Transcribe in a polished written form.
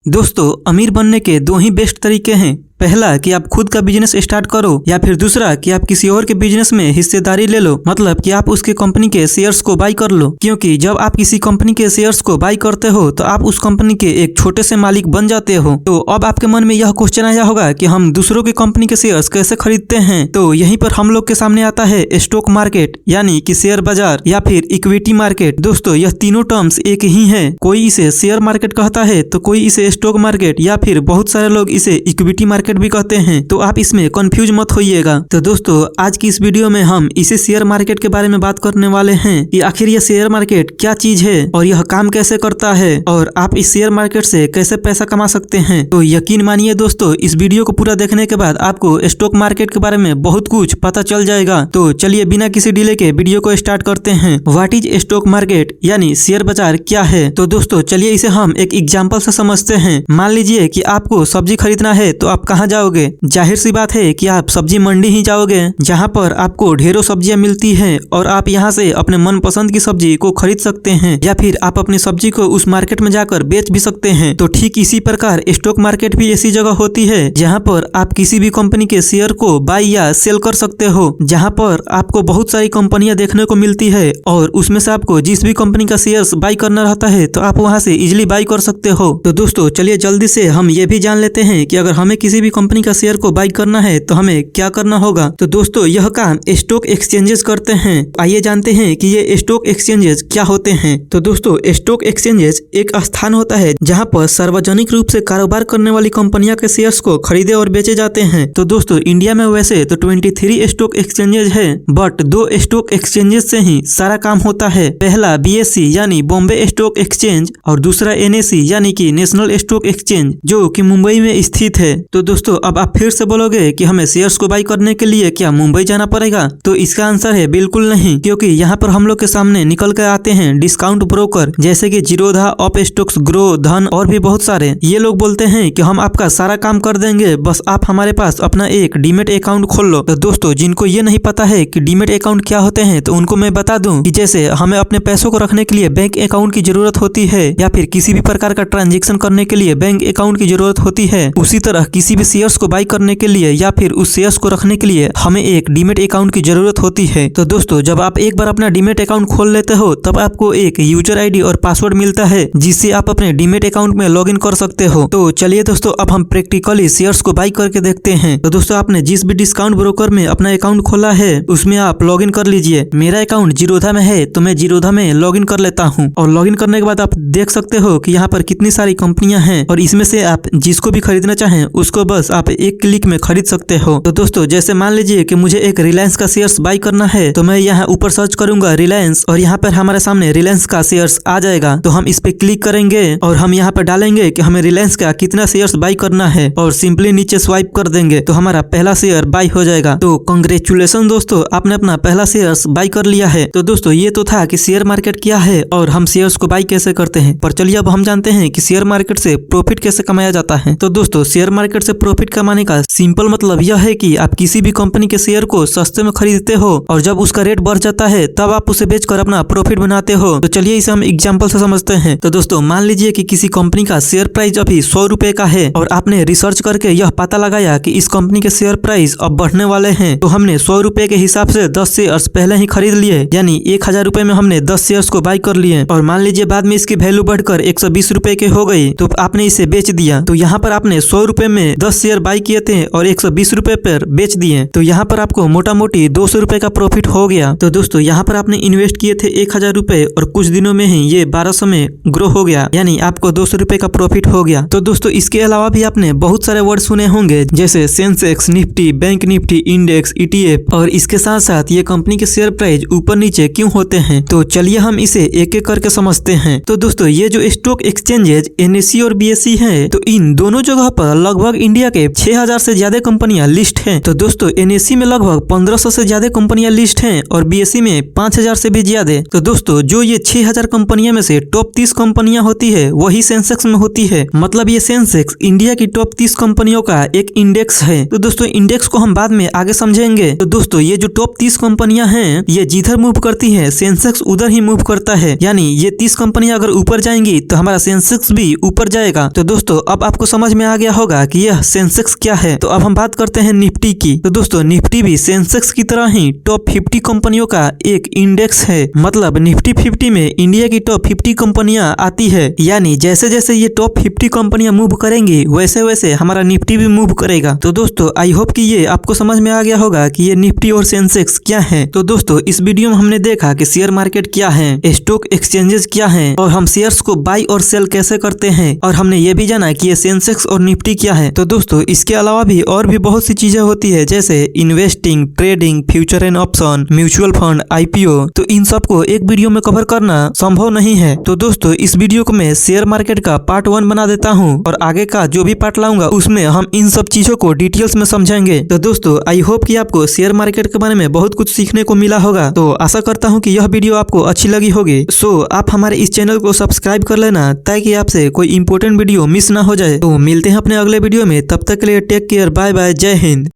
दोस्तों, अमीर बनने के दो ही बेस्ट तरीके हैं। पहला कि आप खुद का बिजनेस स्टार्ट करो, या फिर दूसरा कि आप किसी और के बिजनेस में हिस्सेदारी ले लो, मतलब कि आप उसके कंपनी के शेयर्स को बाई कर लो। क्योंकि जब आप किसी कंपनी के शेयर्स को बाई करते हो तो आप उस कंपनी के एक छोटे से मालिक बन जाते हो। तो अब आपके मन में यह क्वेश्चन आया होगा कि हम दूसरों की कंपनी के शेयर्स कैसे खरीदते हैं। तो यहीं पर हम लोग के सामने आता है स्टॉक मार्केट, यानी कि शेयर बाजार या फिर इक्विटी मार्केट। दोस्तों, यह तीनों टर्म्स एक ही है। कोई इसे शेयर मार्केट कहता है तो कोई इसे स्टॉक मार्केट या फिर बहुत सारे लोग इसे इक्विटी मार्केट भी कहते हैं। तो आप इसमें कंफ्यूज मत होइएगा। तो दोस्तों, आज की इस वीडियो में हम इसे शेयर मार्केट के बारे में बात करने वाले हैं कि आखिर यह शेयर मार्केट क्या चीज है और यह काम कैसे करता है और आप इस शेयर मार्केट से कैसे पैसा कमा सकते हैं। तो यकीन मानिए दोस्तों, इस वीडियो को पूरा देखने के बाद आपको स्टॉक मार्केट के बारे में बहुत कुछ पता चल जाएगा। तो चलिए बिना किसी डिले के वीडियो को स्टार्ट करते हैं। व्हाट इज स्टॉक मार्केट यानी शेयर बाजार क्या है। तो दोस्तों, चलिए इसे हम एक एग्जाम्पल से समझते हैं। मान लीजिए कि आपको सब्जी खरीदना है तो आप कहाँ जाओगे। जाहिर सी बात है कि आप सब्जी मंडी ही जाओगे, जहाँ पर आपको ढेरों सब्जियां मिलती हैं और आप यहाँ से अपने मनपसंद की सब्जी को खरीद सकते हैं, या फिर आप अपनी सब्जी को उस मार्केट में जाकर बेच भी सकते हैं। तो ठीक इसी प्रकार स्टॉक मार्केट भी ऐसी जगह होती है जहाँ पर आप किसी भी कंपनी के शेयर को बाई या सेल कर सकते हो, जहाँ पर आपको बहुत सारी कंपनियां देखने को मिलती है और उसमें से आपको जिस भी कंपनी का शेयर्स बाई करना रहता है तो आप वहाँ से इजिली बाई कर सकते हो। तो दोस्तों, चलिए जल्दी से हम ये भी जान लेते हैं कि अगर हमें किसी भी कंपनी का शेयर को बाई करना है तो हमें क्या करना होगा। तो दोस्तों, यह काम स्टॉक एक्सचेंजेस करते हैं। आइए जानते हैं कि ये स्टॉक एक्सचेंजेस क्या होते हैं। तो दोस्तों, स्टॉक एक्सचेंजेस एक स्थान होता है जहां पर सार्वजनिक रूप से कारोबार करने वाली कंपनियों के शेयर्स को खरीदे और बेचे जाते हैं। तो दोस्तों, इंडिया में वैसे तो 23 स्टॉक एक्सचेंजेस है, बट 2 स्टॉक एक्सचेंजेस से ही सारा काम होता है। पहला BSE यानी बॉम्बे स्टॉक एक्सचेंज और दूसरा NSE यानी कि नेशनल स्टॉक एक्सचेंज, जो कि मुंबई में स्थित है। तो दोस्तों, अब आप फिर से बोलोगे कि हमें शेयर्स को बाई करने के लिए क्या मुंबई जाना पड़ेगा। तो इसका आंसर है बिल्कुल नहीं, क्योंकि यहाँ पर हम लोग के सामने निकल कर आते हैं डिस्काउंट ब्रोकर, जैसे कि जीरोधा, अप स्टॉक्स, ग्रो, धन और भी बहुत सारे। ये लोग बोलते हैं कि हम आपका सारा काम कर देंगे, बस आप हमारे पास अपना एक डीमेट अकाउंट खोल लो। तो दोस्तों, जिनको ये नहीं पता है कि डीमेट अकाउंट क्या होते हैं, तो उनको मैं बता दूं कि जैसे हमें अपने पैसों को रखने के लिए बैंक अकाउंट की जरूरत होती है, या फिर किसी भी प्रकार का ट्रांजेक्शन करने के लिए बैंक अकाउंट की जरूरत होती है, उसी तरह किसी भी शेयर्स को बाई करने के लिए या फिर उस शेयर्स को रखने के लिए हमें एक डीमेट अकाउंट की जरूरत होती है। तो दोस्तों, जब आप एक बार अपना डीमेट अकाउंट खोल लेते हो तब आपको एक यूजर आईडी और पासवर्ड मिलता है, जिससे आप अपने डीमेट अकाउंट में लॉगिन कर सकते हो। तो चलिए दोस्तों, अब हम प्रैक्टिकली शेयर्स को बाई करके देखते हैं। तो दोस्तों, आपने जिस भी डिस्काउंट ब्रोकर में अपना अकाउंट खोला है उसमें आप लॉगिन कर लीजिए। मेरा अकाउंट जीरोधा में है तो मैं जीरोधा में लॉगिन कर लेता हूँ, और लॉगिन करने के बाद आप देख सकते हो कि यहाँ पर कितनी सारी कंपनियां हैं और इसमें से आप जिसको भी खरीदना चाहें उसको बस आप एक क्लिक में खरीद सकते हो। तो दोस्तों, जैसे मान लीजिए कि मुझे एक रिलायंस का शेयर्स बाई करना है, तो मैं यहाँ ऊपर सर्च करूंगा रिलायंस, और यहाँ पर हमारे सामने रिलायंस का शेयर्स आ जाएगा। तो हम इस पे क्लिक करेंगे और हम यहाँ पर डालेंगे कि हमें रिलायंस का कितना शेयर्स बाई करना है, और सिंपली नीचे स्वाइप कर देंगे तो हमारा पहला शेयर बाई हो जाएगा। तो कांग्रेचुलेशन दोस्तों, आपने अपना पहला शेयर्स बाई कर लिया है। तो दोस्तों, ये तो था कि शेयर मार्केट क्या है और हम शेयर्स को बाई कैसे करते हैं। पर चलिए अब हम जानते हैं कि शेयर मार्केट से प्रॉफिट कैसे कमाया जाता है। तो दोस्तों, शेयर मार्केट से प्रॉफिट कमाने का सिंपल मतलब यह है कि आप किसी भी कंपनी के शेयर को सस्ते में खरीदते हो और जब उसका रेट बढ़ जाता है तब आप उसे बेचकर अपना प्रॉफिट बनाते हो। तो चलिए इसे हम एग्जांपल से समझते हैं। तो दोस्तों, मान लीजिए कि किसी कंपनी का शेयर प्राइस अभी 100 रुपए का है और आपने रिसर्च करके यह पता लगाया कि इस कंपनी के शेयर प्राइस अब बढ़ने वाले हैं। तो हमने 100 रुपए के हिसाब से 10 शेयर्स पहले ही खरीद लिए, यानी 1000 रुपए में हमने 10 शेयर्स को बाई कर लिए। और मान लीजिए बाद में इसकी वैल्यू बढ़कर 120 रुपए के हो गई तो आपने इसे बेच दिया। तो यहाँ पर आपने 100 रुपए में 10 शेयर बाई किए थे और 120 रुपए पर बेच दिए, तो यहाँ पर आपको मोटा मोटी 200 रुपए का प्रॉफिट हो गया। तो दोस्तों, यहाँ पर आपने इन्वेस्ट किए थे 1000 रुपए और कुछ दिनों में ही ये 1200 में ग्रो हो गया, यानी आपको 200 रुपए का प्रॉफिट हो गया। तो दोस्तों, इसके अलावा भी आपने बहुत सारे वर्ड सुने होंगे, जैसे Sensex, Nifty, bank Nifty, index, ETF, और इसके साथ साथ ये कंपनी के शेयर प्राइस ऊपर नीचे क्यों होते हैं। तो चलिए हम इसे एक एक करके समझते हैं। तो दोस्तों, ये जो स्टॉक एक्सचेंजेज NSE और BSE है, तो इन दोनों जगह पर लगभग इंडिया के 6000 से ज्यादा कंपनियां लिस्ट हैं। तो दोस्तों NSE में लगभग 1500 से ज्यादा कंपनियां लिस्ट हैं और BSE में 5000 से भी ज्यादा। तो दोस्तों जो ये 6000 कंपनियां में से टॉप 30 कंपनियां होती है वही सेंसेक्स में होती है। मतलब ये सेंसेक्स इंडिया की टॉप 30 कंपनियों का एक इंडेक्स है। तो दोस्तों इंडेक्स को हम बाद में आगे समझेंगे। तो दोस्तों ये जो टॉप 30 कंपनियां हैं ये जिधर मूव करती है सेंसेक्स उधर ही मूव करता है। यानी ये 30 कंपनियां अगर ऊपर जाएंगी तो हमारा सेंसेक्स भी ऊपर जाएगा। तो दोस्तों अब आपको समझ में आ गया होगा कि यह सेंसेक्स क्या है। तो अब हम बात करते हैं निफ्टी की। तो दोस्तों निफ्टी भी सेंसेक्स की तरह ही टॉप 50 कंपनियों का एक इंडेक्स है। मतलब निफ्टी 50 में इंडिया की टॉप 50 कंपनियां आती है। यानी जैसे जैसे ये टॉप 50 कंपनियां मूव करेंगी वैसे वैसे हमारा निफ्टी भी मूव करेगा। तो दोस्तों आई होप कि ये आपको समझ में आ गया होगा कि ये निफ्टी और सेंसेक्स क्या है। तो दोस्तों इस वीडियो में हमने देखा कि शेयर मार्केट क्या है, स्टॉक एक्सचेंजेस क्या है और हम शेयर्स को बाई और सेल कैसे करते हैं, और हमने ये भी जाना कि ये सेंसेक्स और निफ्टी क्या है। तो दोस्तों इसके अलावा भी और भी बहुत सी चीजें होती है जैसे investing, trading, future and option, mutual fund, IPO। तो इन सब को एक वीडियो में कवर करना संभव नहीं है। तो दोस्तों इस वीडियो को मैं शेयर मार्केट का पार्ट 1 बना देता हूँ और आगे का जो भी पार्ट लाऊंगा उसमें हम इन सब चीजों को डिटेल्स में समझेंगे। तो दोस्तों आई होप कि आपको शेयर मार्केट के बारे में बहुत कुछ सीखने को मिला होगा। तो आशा करता हूँ कि यह वीडियो आपको अच्छी लगी होगी। सो आप हमारे इस चैनल को सब्सक्राइब कर लेना ताकि आपसे कोई इंपॉर्टेंट वीडियो मिस ना हो जाए। तो मिलते हैं अपने अगले वीडियो में, तब तक के लिए टेक केयर, बाय बाय, जय हिंद।